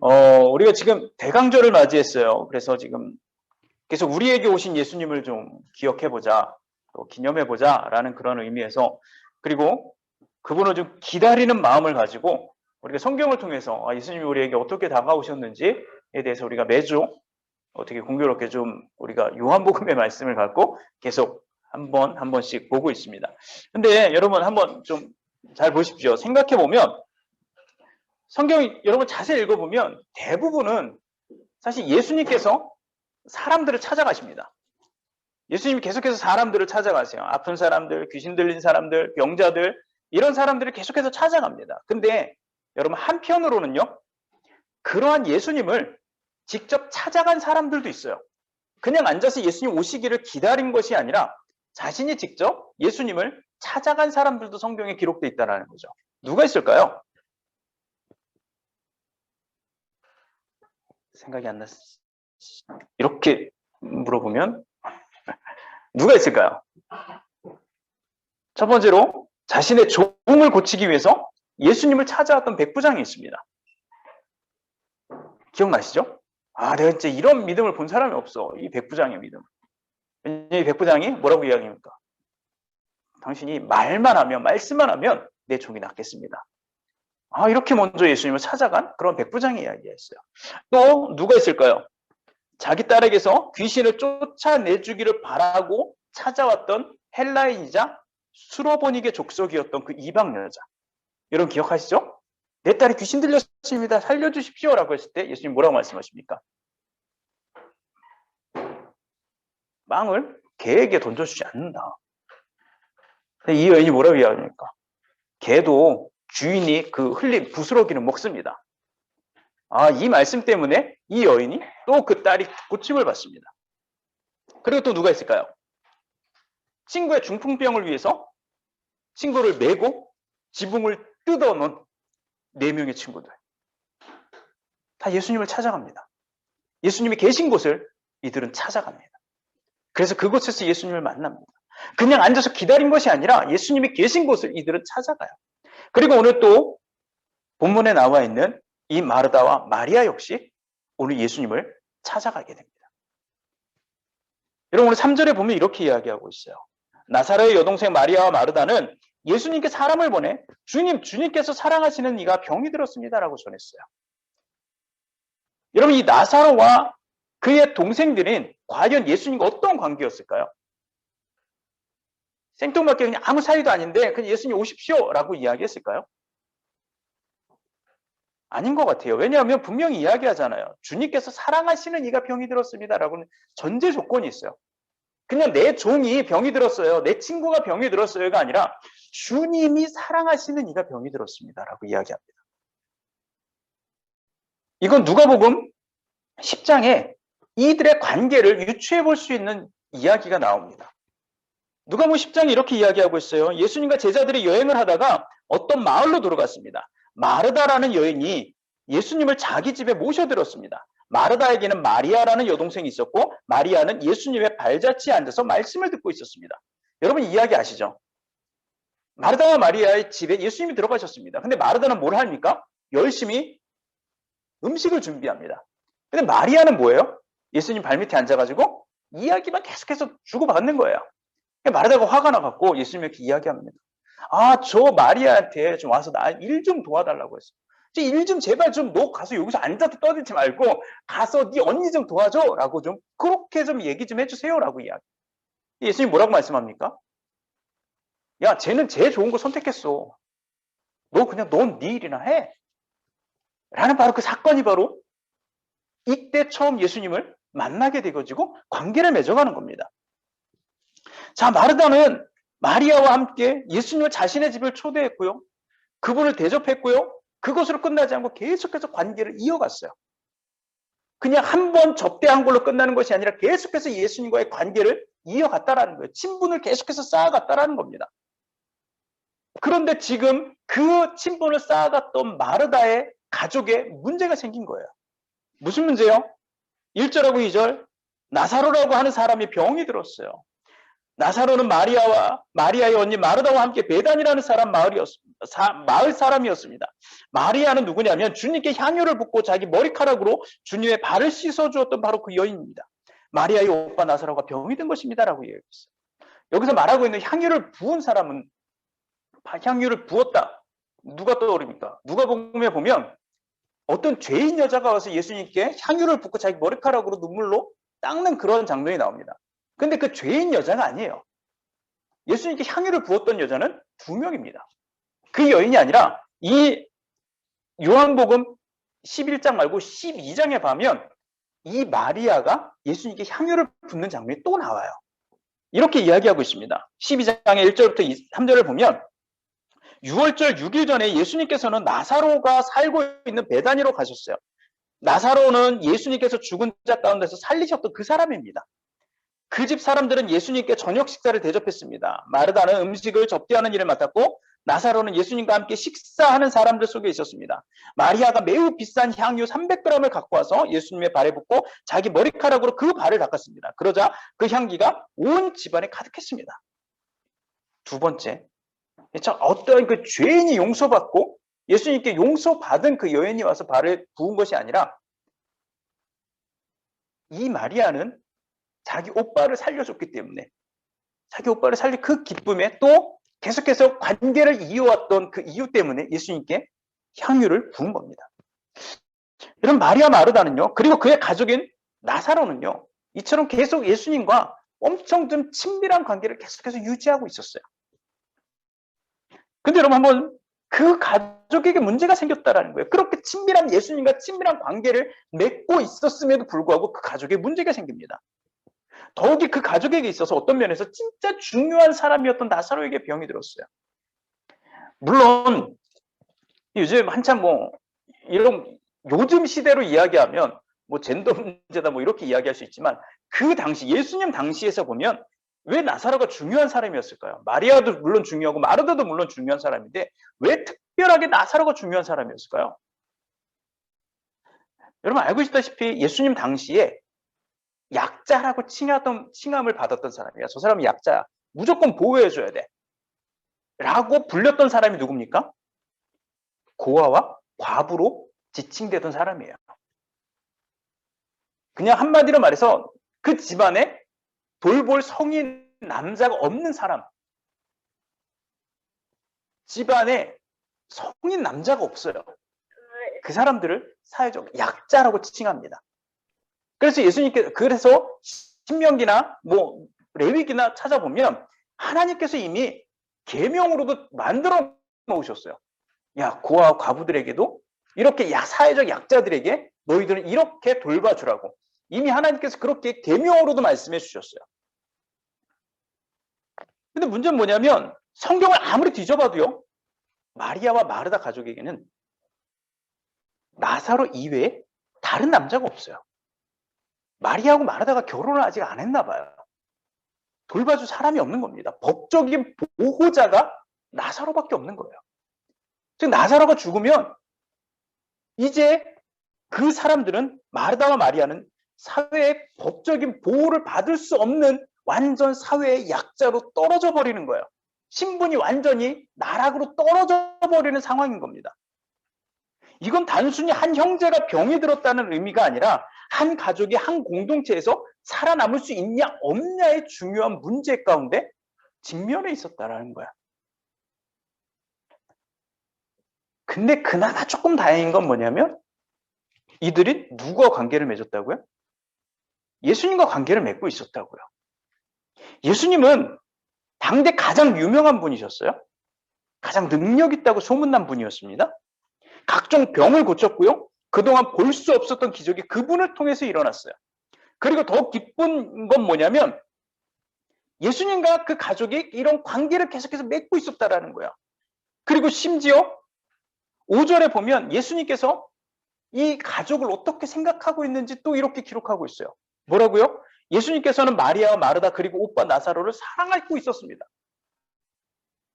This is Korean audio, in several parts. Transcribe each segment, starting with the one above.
우리가 지금 대강절을 맞이했어요. 그래서 지금 계속 우리에게 오신 예수님을 좀 기억해보자, 또 기념해보자라는 그런 의미에서, 그리고 그분을 좀 기다리는 마음을 가지고 우리가 성경을 통해서 예수님이 우리에게 어떻게 다가오셨는지에 대해서 우리가 매주 어떻게 공교롭게 좀 우리가 요한복음의 말씀을 갖고 계속 한 번씩 보고 있습니다. 근데 여러분 한번 좀 잘 보십시오. 생각해보면 성경 여러분 자세히 읽어보면 대부분은 사실 예수님께서 사람들을 찾아가십니다. 예수님이 계속해서 사람들을 찾아가세요. 아픈 사람들, 귀신 들린 사람들, 병자들, 이런 사람들을 계속해서 찾아갑니다. 근데 여러분 한편으로는요, 그러한 예수님을 직접 찾아간 사람들도 있어요. 그냥 앉아서 예수님 오시기를 기다린 것이 아니라 자신이 직접 예수님을 찾아간 사람들도 성경에 기록되어 있다는 거죠. 누가 있을까요? 생각이 안 났. 이렇게 물어보면 누가 있을까요? 첫 번째로 자신의 종을 고치기 위해서 예수님을 찾아왔던 백부장이 있습니다. 기억나시죠? 내가 진짜 이런 믿음을 본 사람이 없어. 이 백부장의 믿음. 이 백부장이 뭐라고 이야기합니까? 당신이 말만 하면, 말씀만 하면 내 종이 낫겠습니다. 이렇게 먼저 예수님을 찾아간 그런 백부장의 이야기였어요. 또 누가 있을까요? 자기 딸에게서 귀신을 쫓아내주기를 바라고 찾아왔던 헬라인이자 수로보니게 족속이었던 그 이방 여자. 여러분 기억하시죠? 내 딸이 귀신 들렸습니다. 살려주십시오라고 했을 때 예수님 뭐라고 말씀하십니까? 빵을 개에게 던져주지 않는다. 이 여인이 뭐라고 이야기합니까? 개도 주인이 그 흘린 부스러기는 먹습니다. 이 말씀 때문에 이 여인이 또 그 딸이 고침을 받습니다. 그리고 또 누가 있을까요? 친구의 중풍병을 위해서 친구를 메고 지붕을 뜯어놓은 4명의 친구들. 다 예수님을 찾아갑니다. 예수님이 계신 곳을 이들은 찾아갑니다. 그래서 그곳에서 예수님을 만납니다. 그냥 앉아서 기다린 것이 아니라 예수님이 계신 곳을 이들은 찾아가요. 그리고 오늘 또 본문에 나와 있는 이 마르다와 마리아 역시 오늘 예수님을 찾아가게 됩니다. 여러분 오늘 3절에 보면 이렇게 이야기하고 있어요. 나사로의 여동생 마리아와 마르다는 예수님께 사람을 보내 주님께서 사랑하시는 이가 병이 들었습니다라고 전했어요. 여러분 이 나사로와 그의 동생들은 과연 예수님과 어떤 관계였을까요? 생뚱맞게 그냥 아무 사이도 아닌데 그냥 예수님 오십시오라고 이야기했을까요? 아닌 것 같아요. 왜냐하면 분명히 이야기하잖아요. 주님께서 사랑하시는 이가 병이 들었습니다라고는 전제 조건이 있어요. 그냥 내 종이 병이 들었어요. 내 친구가 병이 들었어요가 아니라 주님이 사랑하시는 이가 병이 들었습니다라고 이야기합니다. 이건 누가복음 10장에 이들의 관계를 유추해 볼 수 있는 이야기가 나옵니다. 누가복음 10장에 이렇게 이야기하고 있어요. 예수님과 제자들이 여행을 하다가 어떤 마을로 들어갔습니다. 마르다라는 여인이 예수님을 자기 집에 모셔들었습니다. 마르다에게는 마리아라는 여동생이 있었고 마리아는 예수님의 발자취에 앉아서 말씀을 듣고 있었습니다. 여러분 이야기 아시죠? 마르다와 마리아의 집에 예수님이 들어가셨습니다. 근데 마르다는 뭘 합니까? 열심히 음식을 준비합니다. 근데 마리아는 뭐예요? 예수님 발밑에 앉아가지고 이야기만 계속해서 주고받는 거예요. 마르다가 화가 나갖고 예수님에게 이야기합니다. 저 마리아한테 좀 와서 나 일 좀 도와달라고 했어. 일 좀 제발 좀 너 가서 여기서 앉아서 떠들지 말고 가서 네 언니 좀 도와줘라고 좀 그렇게 좀 얘기 좀 해주세요라고 이야기. 예수님 뭐라고 말씀합니까? 야, 쟤는 제일 좋은 거 선택했어. 너 그냥 넌 네 일이나 해. 라는 바로 그 사건이 바로 이때 처음 예수님을 만나게 되어지고 관계를 맺어가는 겁니다. 자, 마르다는 마리아와 함께 예수님을 자신의 집을 초대했고요. 그분을 대접했고요. 그것으로 끝나지 않고 계속해서 관계를 이어갔어요. 그냥 한 번 접대한 걸로 끝나는 것이 아니라 계속해서 예수님과의 관계를 이어갔다라는 거예요. 친분을 계속해서 쌓아갔다라는 겁니다. 그런데 지금 그 친분을 쌓아갔던 마르다의 가족에 문제가 생긴 거예요. 무슨 문제요? 1절하고 2절 나사로라고 하는 사람이 병이 들었어요. 나사로는 마리아의 언니 마르다와 함께 베단이라는 마을 사람이었습니다. 마리아는 누구냐면 주님께 향유를 붓고 자기 머리카락으로 주님의 발을 씻어주었던 바로 그 여인입니다. 마리아의 오빠 나사로가 병이 든 것입니다라고 얘기했어요. 여기서 말하고 있는 향유를 부은 사람은 향유를 부었다. 누가 떠오릅니까? 누가복음에 보면 어떤 죄인 여자가 와서 예수님께 향유를 붓고 자기 머리카락으로 눈물로 닦는 그런 장면이 나옵니다. 근데 그 죄인 여자가 아니에요. 예수님께 향유를 부었던 여자는 2명입니다. 그 여인이 아니라 이 요한복음 11장 말고 12장에 보면 이 마리아가 예수님께 향유를 붓는 장면이 또 나와요. 이렇게 이야기하고 있습니다. 12장의 1절부터 3절을 보면 6월절 6일 전에 예수님께서는 나사로가 살고 있는 베다니로 가셨어요. 나사로는 예수님께서 죽은 자 가운데서 살리셨던 그 사람입니다. 그 집 사람들은 예수님께 저녁 식사를 대접했습니다. 마르다는 음식을 접대하는 일을 맡았고 나사로는 예수님과 함께 식사하는 사람들 속에 있었습니다. 마리아가 매우 비싼 향유 300g을 갖고 와서 예수님의 발에 붓고 자기 머리카락으로 그 발을 닦았습니다. 그러자 그 향기가 온 집안에 가득했습니다. 두 번째, 어떤 그 죄인이 용서받고 예수님께 용서받은 그 여인이 와서 발을 부은 것이 아니라 이 마리아는 자기 오빠를 살려줬기 때문에 자기 오빠를 살린 그 기쁨에 또 계속해서 관계를 이어왔던 그 이유 때문에 예수님께 향유를 부은 겁니다. 이런 마리아 마르다는요, 그리고 그의 가족인 나사로는요, 이처럼 계속 예수님과 엄청 좀 친밀한 관계를 계속해서 유지하고 있었어요. 근데 여러분 한번 그 가족에게 문제가 생겼다라는 거예요. 그렇게 친밀한 예수님과 친밀한 관계를 맺고 있었음에도 불구하고 그 가족에 문제가 생깁니다. 더욱이 그 가족에게 있어서 어떤 면에서 진짜 중요한 사람이었던 나사로에게 병이 들었어요. 물론 요즘 한참 이런 요즘 시대로 이야기하면 젠더 문제다 이렇게 이야기할 수 있지만 그 당시 예수님 당시에서 보면 왜 나사로가 중요한 사람이었을까요? 마리아도 물론 중요하고 마르다도 물론 중요한 사람인데 왜 특별하게 나사로가 중요한 사람이었을까요? 여러분 알고 있다시피 예수님 당시에 약자라고 칭함을 받았던 사람이야. 저 사람이 약자야. 무조건 보호해줘야 돼. 라고 불렸던 사람이 누굽니까? 고아와 과부로 지칭되던 사람이에요. 그냥 한마디로 말해서 그 집안에 돌볼 성인 남자가 없는 사람. 집안에 성인 남자가 없어요. 그 사람들을 사회적 약자라고 칭합니다. 그래서 예수님께 그래서 신명기나 레위기나 찾아보면 하나님께서 이미 계명으로도 만들어 놓으셨어요. 야, 고아와 과부들에게도 이렇게 사회적 약자들에게 너희들은 이렇게 돌봐주라고 이미 하나님께서 그렇게 계명으로도 말씀해 주셨어요. 근데 문제는 뭐냐면 성경을 아무리 뒤져봐도요, 마리아와 마르다 가족에게는 나사로 이외에 다른 남자가 없어요. 마리아하고 마르다가 결혼을 아직 안 했나 봐요. 돌봐줄 사람이 없는 겁니다. 법적인 보호자가 나사로밖에 없는 거예요. 즉 나사로가 죽으면 이제 그 사람들은 마르다와 마리아는 사회의 법적인 보호를 받을 수 없는 완전 사회의 약자로 떨어져 버리는 거예요. 신분이 완전히 나락으로 떨어져 버리는 상황인 겁니다. 이건 단순히 한 형제가 병이 들었다는 의미가 아니라 한 가족이 한 공동체에서 살아남을 수 있냐 없냐의 중요한 문제 가운데 직면해 있었다라는 거야. 근데 그나마 조금 다행인 건 뭐냐면 이들이 누구와 관계를 맺었다고요? 예수님과 관계를 맺고 있었다고요. 예수님은 당대 가장 유명한 분이셨어요. 가장 능력 있다고 소문난 분이었습니다. 각종 병을 고쳤고요. 그동안 볼 수 없었던 기적이 그분을 통해서 일어났어요. 그리고 더 기쁜 건 뭐냐면 예수님과 그 가족이 이런 관계를 계속해서 맺고 있었다라는 거야. 그리고 심지어 5절에 보면 예수님께서 이 가족을 어떻게 생각하고 있는지 또 이렇게 기록하고 있어요. 뭐라고요? 예수님께서는 마리아와 마르다 그리고 오빠 나사로를 사랑하고 있었습니다.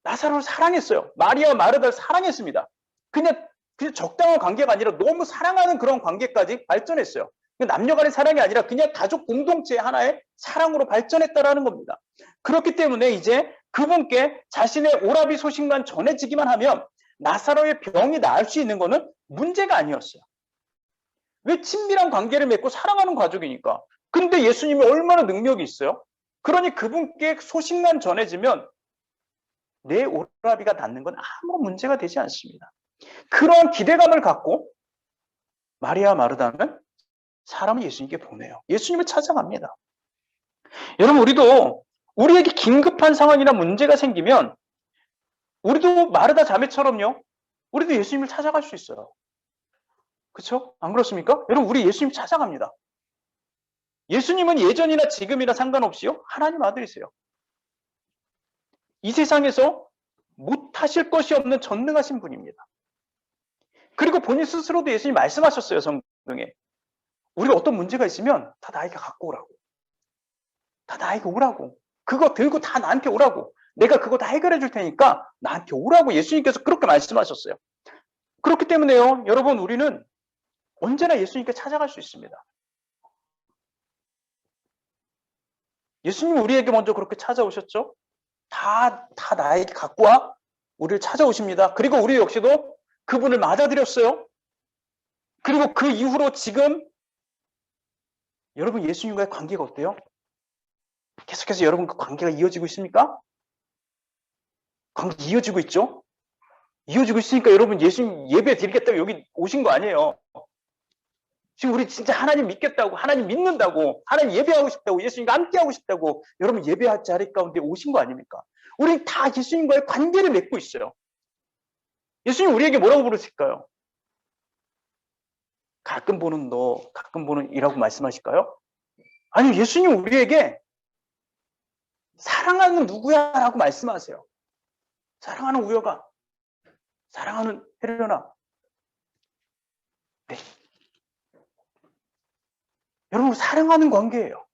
나사로를 사랑했어요. 마리아와 마르다를 사랑했습니다. 그냥 적당한 관계가 아니라 너무 사랑하는 그런 관계까지 발전했어요. 남녀 간의 사랑이 아니라 그냥 가족 공동체 하나의 사랑으로 발전했다라는 겁니다. 그렇기 때문에 이제 그분께 자신의 오라비 소식만 전해지기만 하면 나사로의 병이 나을 수 있는 것은 문제가 아니었어요. 왜? 친밀한 관계를 맺고 사랑하는 가족이니까. 근데 예수님이 얼마나 능력이 있어요? 그러니 그분께 소식만 전해지면 내 오라비가 낫는 건 아무런 문제가 되지 않습니다. 그런 기대감을 갖고 마리아 마르다는 사람을 예수님께 보내요. 예수님을 찾아갑니다. 여러분, 우리에게 긴급한 상황이나 문제가 생기면 우리도 마르다 자매처럼요. 우리도 예수님을 찾아갈 수 있어요. 그렇죠? 안 그렇습니까? 여러분, 우리 예수님 찾아갑니다. 예수님은 예전이나 지금이나 상관없이요. 하나님 아들이세요. 이 세상에서 못하실 것이 없는 전능하신 분입니다. 그리고 본인 스스로도 예수님 말씀하셨어요. 성경에. 우리가 어떤 문제가 있으면 다 나에게 갖고 오라고. 다 나에게 오라고. 그거 들고 다 나한테 오라고. 내가 그거 다 해결해 줄 테니까 나한테 오라고 예수님께서 그렇게 말씀하셨어요. 그렇기 때문에요. 여러분, 우리는 언제나 예수님께 찾아갈 수 있습니다. 예수님 우리에게 먼저 그렇게 찾아오셨죠? 다 나에게 갖고 와. 우리를 찾아오십니다. 그리고 우리 역시도 그분을 맞아들였어요. 그리고 그 이후로 지금 여러분 예수님과의 관계가 어때요? 계속해서 여러분 그 관계가 이어지고 있습니까? 관계 이어지고 있죠? 이어지고 있으니까 여러분 예수님 예배 드리겠다고 여기 오신 거 아니에요. 지금 우리 진짜 하나님 믿겠다고, 하나님 믿는다고, 하나님 예배하고 싶다고, 예수님과 함께하고 싶다고 여러분 예배할 자리 가운데 오신 거 아닙니까? 우리 다 예수님과의 관계를 맺고 있어요. 예수님 우리에게 뭐라고 부르실까요? 가끔 보는 너, 가끔 보는 이라고 말씀하실까요? 아니, 예수님 우리에게 사랑하는 누구야? 라고 말씀하세요. 사랑하는 우여가, 사랑하는 혜련아. 네. 여러분, 사랑하는 관계예요.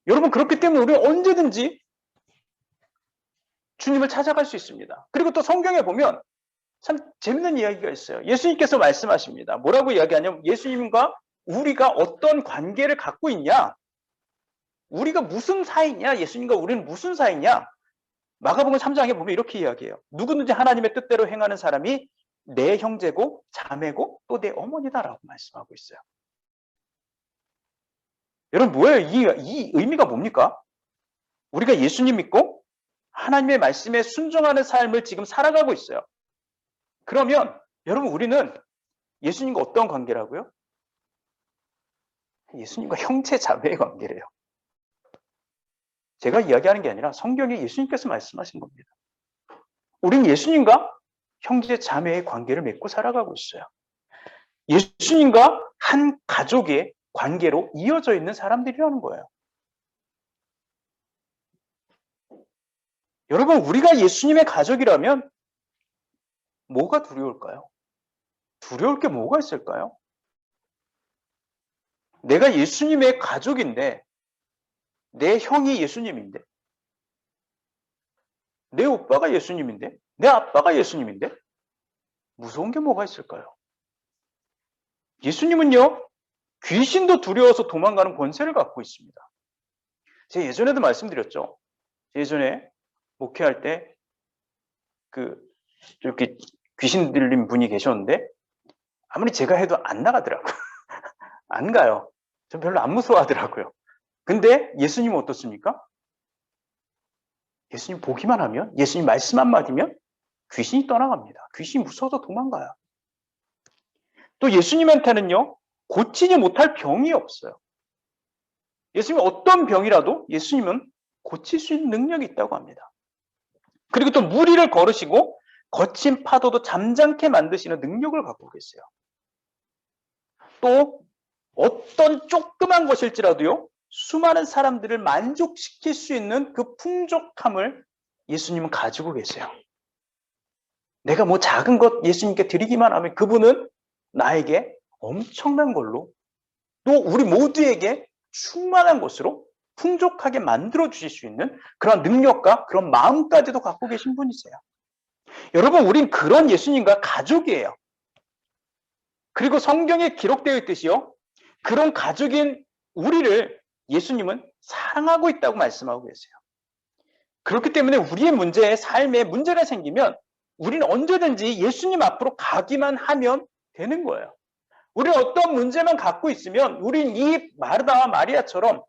여러분, 그렇기 때문에 우리는 언제든지 주님을 찾아갈 수 있습니다. 그리고 또 성경에 보면 참 재밌는 이야기가 있어요. 예수님께서 말씀하십니다. 뭐라고 이야기하냐면 예수님과 우리가 어떤 관계를 갖고 있냐? 우리가 무슨 사이냐? 예수님과 우리는 무슨 사이냐? 마가복음 3장에 보면 이렇게 이야기해요. 누구든지 하나님의 뜻대로 행하는 사람이 내 형제고 자매고 또 내 어머니다라고 말씀하고 있어요. 여러분 뭐예요? 이 의미가 뭡니까? 우리가 예수님 믿고 하나님의 말씀에 순종하는 삶을 지금 살아가고 있어요. 그러면 여러분 우리는 예수님과 어떤 관계라고요? 예수님과 형제 자매의 관계래요. 제가 이야기하는 게 아니라 성경에 예수님께서 말씀하신 겁니다. 우린 예수님과 형제 자매의 관계를 맺고 살아가고 있어요. 예수님과 한 가족의 관계로 이어져 있는 사람들이라는 거예요. 여러분 우리가 예수님의 가족이라면 뭐가 두려울까요? 두려울 게 뭐가 있을까요? 내가 예수님의 가족인데 내 형이 예수님인데 내 오빠가 예수님인데 내 아빠가 예수님인데 무서운 게 뭐가 있을까요? 예수님은요 귀신도 두려워서 도망가는 권세를 갖고 있습니다. 제가 예전에도 말씀드렸죠. 예전에 목회할 때 이렇게 귀신 들린 분이 계셨는데 아무리 제가 해도 안 나가더라고요. 안 가요. 전 별로 안 무서워하더라고요. 근데 예수님은 어떻습니까? 예수님 보기만 하면, 예수님 말씀 한마디면 귀신이 떠나갑니다. 귀신이 무서워서 도망가요. 또 예수님한테는요, 고치지 못할 병이 없어요. 예수님은 어떤 병이라도 예수님은 고칠 수 있는 능력이 있다고 합니다. 그리고 또 무리를 걸으시고 거친 파도도 잠잠케 만드시는 능력을 갖고 계세요. 또 어떤 조그만 것일지라도요, 수많은 사람들을 만족시킬 수 있는 그 풍족함을 예수님은 가지고 계세요. 내가 뭐 작은 것 예수님께 드리기만 하면 그분은 나에게 엄청난 걸로 또 우리 모두에게 충만한 것으로 풍족하게 만들어 주실 수 있는 그런 능력과 그런 마음까지도 갖고 계신 분이세요. 여러분, 우린 그런 예수님과 가족이에요. 그리고 성경에 기록되어 있듯이요, 그런 가족인 우리를 예수님은 사랑하고 있다고 말씀하고 계세요. 그렇기 때문에 우리의 문제에, 삶에 문제가 생기면 우리는 언제든지 예수님 앞으로 가기만 하면 되는 거예요. 우리는 어떤 문제만 갖고 있으면 우린 이 마르다와 마리아처럼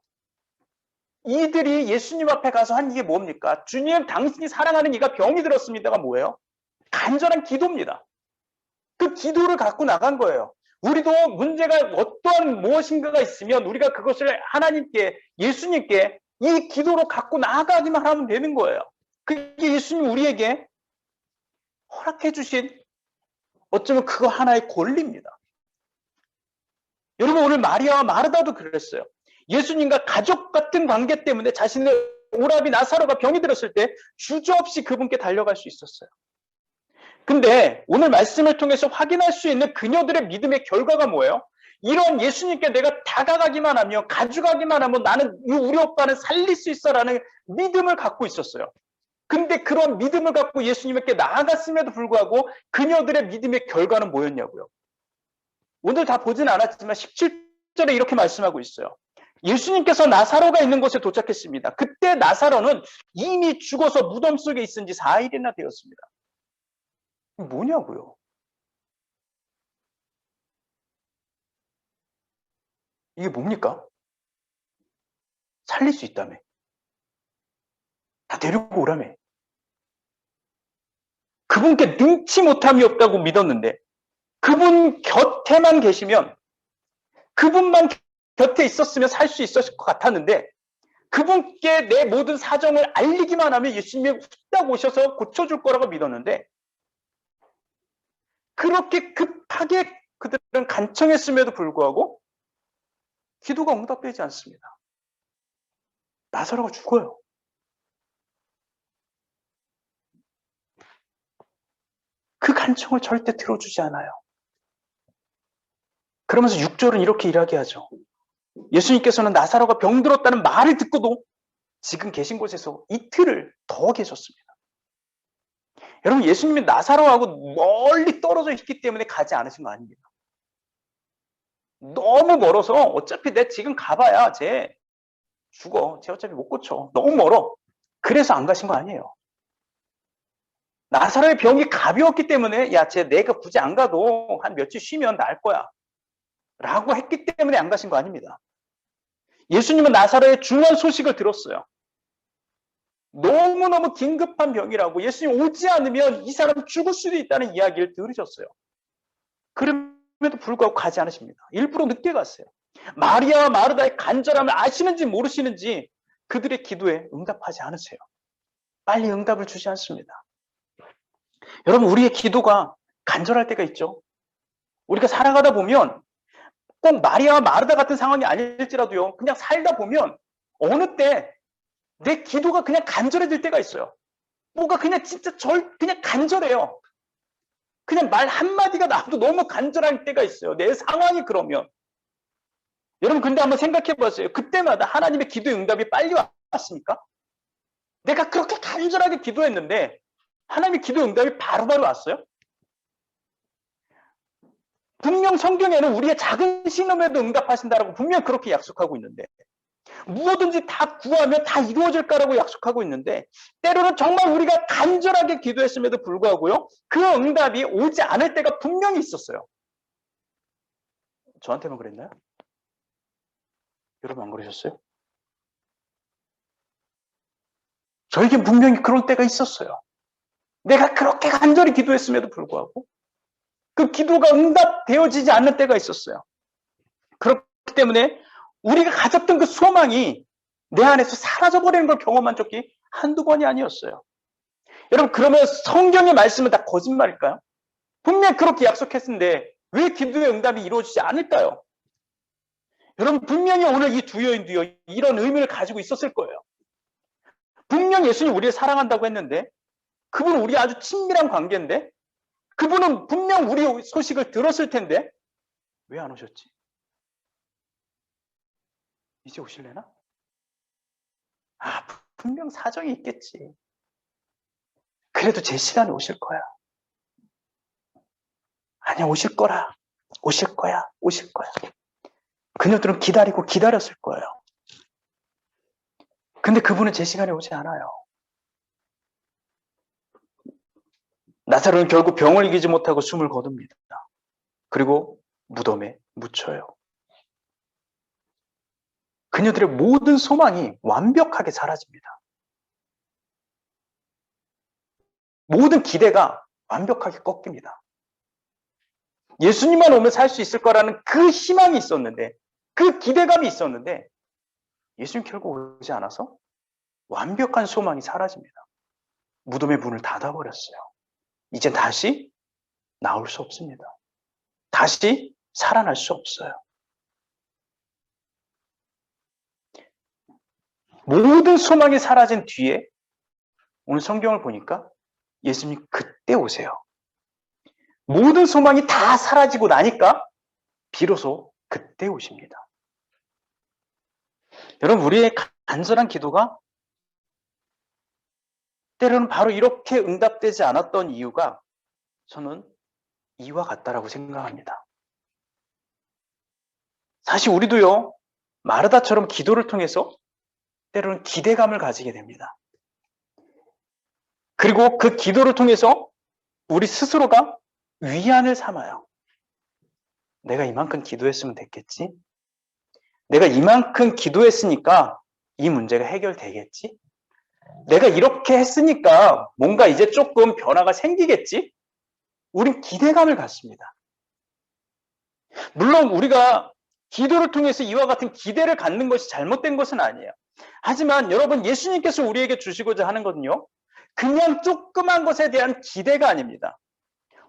이들이 예수님 앞에 가서 한 이게 뭡니까? 주님, 당신이 사랑하는 이가 병이 들었습니다가 뭐예요? 간절한 기도입니다. 그 기도를 갖고 나간 거예요. 우리도 문제가 어떠한 무엇인가가 있으면 우리가 그것을 하나님께, 예수님께 이 기도로 갖고 나아가기만 하면 되는 거예요. 그게 예수님 우리에게 허락해 주신, 어쩌면 그거 하나의 권리입니다. 여러분, 오늘 마리아와 마르다도 그랬어요. 예수님과 가족 같은 관계 때문에 자신의 오라비 나사로가 병이 들었을 때 주저없이 그분께 달려갈 수 있었어요. 근데 오늘 말씀을 통해서 확인할 수 있는 그녀들의 믿음의 결과가 뭐예요? 이런 예수님께 내가 다가가기만 하면, 가져가기만 하면 나는 우리 오빠는 살릴 수 있어라는 믿음을 갖고 있었어요. 근데 그런 믿음을 갖고 예수님께 나아갔음에도 불구하고 그녀들의 믿음의 결과는 뭐였냐고요? 오늘 다 보진 않았지만 17절에 이렇게 말씀하고 있어요. 예수님께서 나사로가 있는 곳에 도착했습니다. 그때 나사로는 이미 죽어서 무덤 속에 있은 지 4일이나 되었습니다. 뭐냐고요? 이게 뭡니까? 살릴 수 있다며. 다 데리고 오라며. 그분께 능치 못함이 없다고 믿었는데, 그분 곁에만 계시면, 그분만 곁에 있었으면 살 수 있었을 것 같았는데, 그분께 내 모든 사정을 알리기만 하면 예수님이 후딱 오셔서 고쳐줄 거라고 믿었는데, 그렇게 급하게 그들은 간청했음에도 불구하고 기도가 응답되지 않습니다. 나사로가 죽어요. 그 간청을 절대 들어주지 않아요. 그러면서 6절은 이렇게 이야기하죠. 예수님께서는 나사로가 병들었다는 말을 듣고도 지금 계신 곳에서 이틀을 더 계셨습니다. 여러분, 예수님이 나사로하고 멀리 떨어져 있기 때문에 가지 않으신 거 아닙니다. 너무 멀어서 어차피 내 지금 가봐야 쟤 죽어. 쟤 어차피 못 고쳐. 너무 멀어. 그래서 안 가신 거 아니에요. 나사로의 병이 가벼웠기 때문에 야, 쟤 내가 굳이 안 가도 한 며칠 쉬면 나을 거야 라고 했기 때문에 안 가신 거 아닙니다. 예수님은 나사로의 중요한 소식을 들었어요. 너무너무 긴급한 병이라고, 예수님 오지 않으면 이 사람 죽을 수도 있다는 이야기를 들으셨어요. 그럼에도 불구하고 가지 않으십니다. 일부러 늦게 갔어요. 마리아와 마르다의 간절함을 아시는지 모르시는지 그들의 기도에 응답하지 않으세요. 빨리 응답을 주지 않습니다. 여러분, 우리의 기도가 간절할 때가 있죠. 우리가 살아가다 보면 꼭 마리아와 마르다 같은 상황이 아닐지라도요, 그냥 살다 보면 어느 때 내 기도가 그냥 간절해질 때가 있어요. 뭐가 그냥 진짜 그냥 간절해요. 그냥 말 한마디가 나와도 너무 간절할 때가 있어요. 내 상황이 그러면. 여러분, 근데 한번 생각해 보세요. 그때마다 하나님의 기도의 응답이 빨리 왔습니까? 내가 그렇게 간절하게 기도했는데 하나님의 기도의 응답이 바로바로 왔어요? 분명 성경에는 우리의 작은 신음에도 응답하신다라고 분명 그렇게 약속하고 있는데, 무엇든지 다 구하면 다 이루어질 거라고 약속하고 있는데, 때로는 정말 우리가 간절하게 기도했음에도 불구하고요, 그 응답이 오지 않을 때가 분명히 있었어요. 저한테만 그랬나요? 여러분 안 그러셨어요? 저에겐 분명히 그런 때가 있었어요. 내가 그렇게 간절히 기도했음에도 불구하고 그 기도가 응답되어지지 않는 때가 있었어요. 그렇기 때문에 우리가 가졌던 그 소망이 내 안에서 사라져버리는 걸 경험한 적이 한두 번이 아니었어요. 여러분, 그러면 성경의 말씀은 다 거짓말일까요? 분명 그렇게 약속했는데 왜 기도의 응답이 이루어지지 않을까요? 여러분, 분명히 오늘 이 두 여인도요, 이런 의미를 가지고 있었을 거예요. 분명 예수님 우리를 사랑한다고 했는데, 그분은 우리 아주 친밀한 관계인데, 그분은 분명 우리 소식을 들었을 텐데 왜 안 오셨지? 이제 오실래나? 분명 사정이 있겠지. 그래도 제 시간에 오실 거야. 아니야, 오실 거라. 오실 거야, 오실 거야. 그녀들은 기다리고 기다렸을 거예요. 근데 그분은 제 시간에 오지 않아요. 나사로는 결국 병을 이기지 못하고 숨을 거둡니다. 그리고 무덤에 묻혀요. 그녀들의 모든 소망이 완벽하게 사라집니다. 모든 기대가 완벽하게 꺾입니다. 예수님만 오면 살 수 있을 거라는 그 희망이 있었는데, 그 기대감이 있었는데, 예수님 결국 오지 않아서 완벽한 소망이 사라집니다. 무덤의 문을 닫아버렸어요. 이제 다시 나올 수 없습니다. 다시 살아날 수 없어요. 모든 소망이 사라진 뒤에 오늘 성경을 보니까 예수님 그때 오세요. 모든 소망이 다 사라지고 나니까 비로소 그때 오십니다. 여러분, 우리의 간절한 기도가 때로는 바로 이렇게 응답되지 않았던 이유가 저는 이와 같다라고 생각합니다. 사실 우리도요, 마르다처럼 기도를 통해서 때로는 기대감을 가지게 됩니다. 그리고 그 기도를 통해서 우리 스스로가 위안을 삼아요. 내가 이만큼 기도했으면 됐겠지? 내가 이만큼 기도했으니까 이 문제가 해결되겠지? 내가 이렇게 했으니까 뭔가 이제 조금 변화가 생기겠지? 우린 기대감을 갖습니다. 물론 우리가 기도를 통해서 이와 같은 기대를 갖는 것이 잘못된 것은 아니에요. 하지만 여러분, 예수님께서 우리에게 주시고자 하는 것은요, 그냥 조그만 것에 대한 기대가 아닙니다.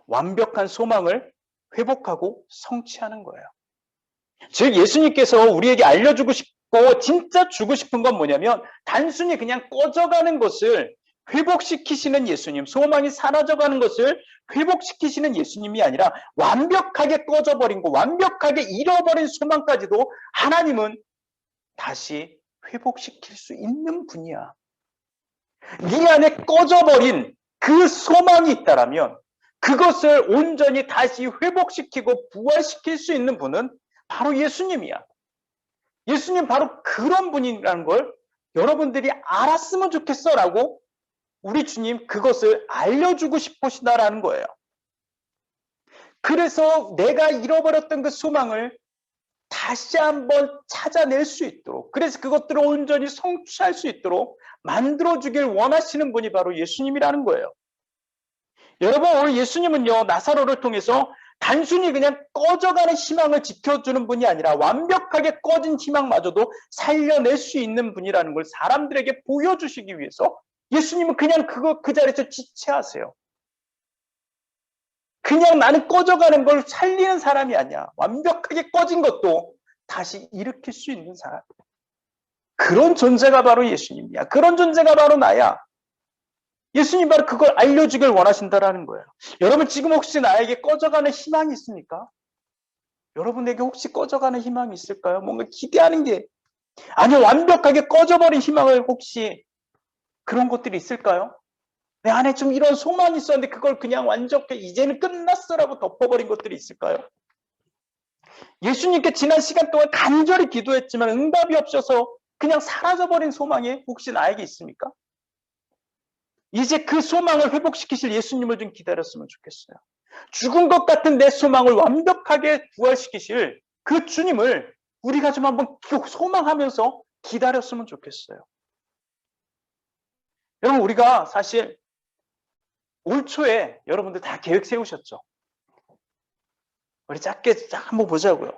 완벽한 소망을 회복하고 성취하는 거예요. 즉 예수님께서 우리에게 알려주고 싶고 진짜 주고 싶은 건 뭐냐면 단순히 그냥 꺼져가는 것을 회복시키시는 예수님, 소망이 사라져가는 것을 회복시키시는 예수님이 아니라 완벽하게 꺼져버린 거, 완벽하게 잃어버린 소망까지도 하나님은 다시 회복시킬 수 있는 분이야. 네 안에 꺼져버린 그 소망이 있다라면 그것을 온전히 다시 회복시키고 부활시킬 수 있는 분은 바로 예수님이야. 예수님 바로 그런 분이라는 걸 여러분들이 알았으면 좋겠어라고 우리 주님 그것을 알려주고 싶으시다라는 거예요. 그래서 내가 잃어버렸던 그 소망을 다시 한번 찾아낼 수 있도록, 그래서 그것들을 온전히 성취할 수 있도록 만들어주길 원하시는 분이 바로 예수님이라는 거예요. 여러분, 오늘 예수님은요, 나사로를 통해서 단순히 그냥 꺼져가는 희망을 지켜주는 분이 아니라 완벽하게 꺼진 희망마저도 살려낼 수 있는 분이라는 걸 사람들에게 보여주시기 위해서 예수님은 그냥 그 자리에서 지체하세요. 그냥 나는 꺼져가는 걸 살리는 사람이 아니야. 완벽하게 꺼진 것도 다시 일으킬 수 있는 사람. 그런 존재가 바로 예수님이야. 그런 존재가 바로 나야. 예수님 바로 그걸 알려주길 원하신다라는 거예요. 여러분, 지금 혹시 나에게 꺼져가는 희망이 있습니까? 여러분에게 혹시 꺼져가는 희망이 있을까요? 뭔가 기대하는 게, 아니요, 완벽하게 꺼져버린 희망을 혹시 그런 것들이 있을까요? 내 안에 좀 이런 소망이 있었는데 그걸 그냥 완전히 이제는 끝났어라고 덮어버린 것들이 있을까요? 예수님께 지난 시간 동안 간절히 기도했지만 응답이 없어서 그냥 사라져버린 소망이 혹시 나에게 있습니까? 이제 그 소망을 회복시키실 예수님을 좀 기다렸으면 좋겠어요. 죽은 것 같은 내 소망을 완벽하게 부활시키실 그 주님을 우리가 좀 한번 소망하면서 기다렸으면 좋겠어요. 여러분, 우리가 사실 올 초에 여러분들 다 계획 세우셨죠? 우리 짧게 한번 보자고요.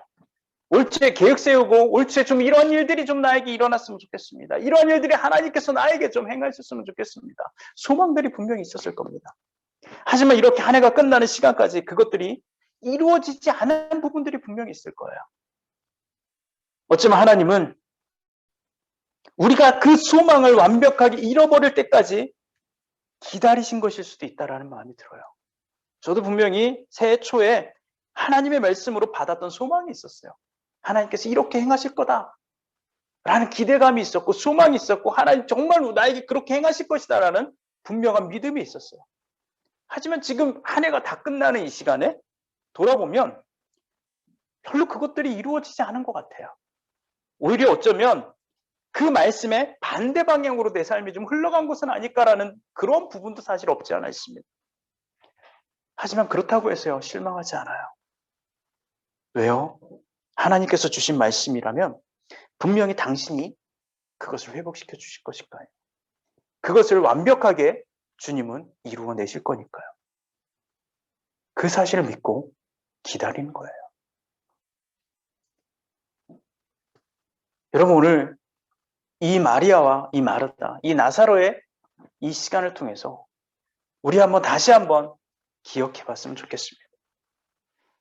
올 초에 계획 세우고 올 초에 좀 이런 일들이 좀 나에게 일어났으면 좋겠습니다. 이런 일들이 하나님께서 나에게 좀 행하셨으면 좋겠습니다. 소망들이 분명히 있었을 겁니다. 하지만 이렇게 한 해가 끝나는 시간까지 그것들이 이루어지지 않은 부분들이 분명히 있을 거예요. 어쩌면 하나님은 우리가 그 소망을 완벽하게 잃어버릴 때까지 기다리신 것일 수도 있다는 마음이 들어요. 저도 분명히 새해 초에 하나님의 말씀으로 받았던 소망이 있었어요. 하나님께서 이렇게 행하실 거다 라는 기대감이 있었고 소망이 있었고 하나님 정말 나에게 그렇게 행하실 것이다 라는 분명한 믿음이 있었어요. 하지만 지금 한 해가 다 끝나는 이 시간에 돌아보면 별로 그것들이 이루어지지 않은 것 같아요. 오히려 어쩌면 그 말씀에 반대 방향으로 내 삶이 좀 흘러간 것은 아닐까라는 그런 부분도 사실 없지 않아 있습니다. 하지만 그렇다고 해서요, 실망하지 않아요. 왜요? 하나님께서 주신 말씀이라면 분명히 당신이 그것을 회복시켜 주실 것일까요? 그것을 완벽하게 주님은 이루어내실 거니까요. 그 사실을 믿고 기다리는 거예요. 여러분, 오늘 이 마리아와 이 마르다, 이 나사로의 이 시간을 통해서 우리 다시 한번 기억해 봤으면 좋겠습니다.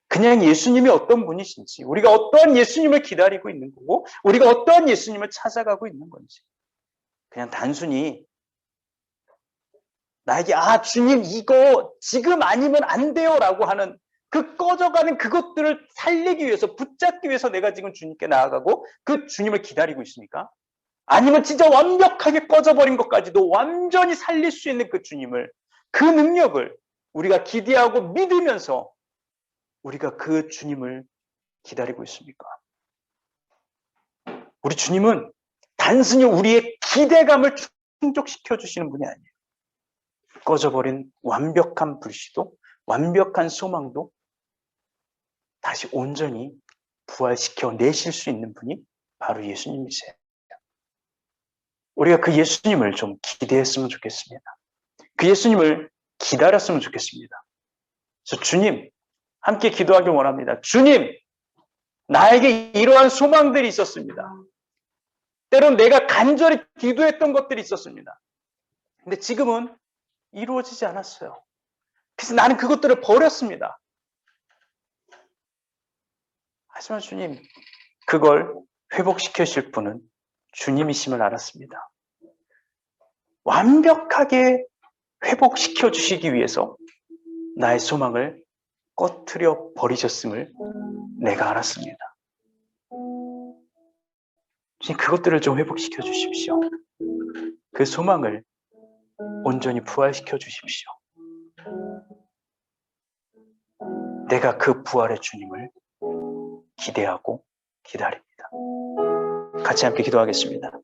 그냥 예수님이 어떤 분이신지, 우리가 어떠한 예수님을 기다리고 있는 거고, 우리가 어떠한 예수님을 찾아가고 있는 건지, 그냥 단순히 나에게 주님 이거 지금 아니면 안 돼요 라고 하는 그 꺼져가는 그것들을 살리기 위해서, 붙잡기 위해서 내가 지금 주님께 나아가고 그 주님을 기다리고 있습니까? 아니면 진짜 완벽하게 꺼져버린 것까지도 완전히 살릴 수 있는 그 주님을, 그 능력을 우리가 기대하고 믿으면서 우리가 그 주님을 기다리고 있습니까? 우리 주님은 단순히 우리의 기대감을 충족시켜 주시는 분이 아니에요. 꺼져버린 완벽한 불씨도, 완벽한 소망도 다시 온전히 부활시켜 내실 수 있는 분이 바로 예수님이세요. 우리가 그 예수님을 좀 기대했으면 좋겠습니다. 그 예수님을 기다렸으면 좋겠습니다. 그래서 주님, 함께 기도하길 원합니다. 주님, 나에게 이러한 소망들이 있었습니다. 때론 내가 간절히 기도했던 것들이 있었습니다. 근데 지금은 이루어지지 않았어요. 그래서 나는 그것들을 버렸습니다. 하지만 주님, 그걸 회복시키실 분은 주님이심을 알았습니다. 완벽하게 회복시켜 주시기 위해서 나의 소망을 꺼트려 버리셨음을 내가 알았습니다. 주님, 그것들을 좀 회복시켜 주십시오. 그 소망을 온전히 부활시켜 주십시오. 내가 그 부활의 주님을 기대하고 기다립니다. 같이 함께 기도하겠습니다.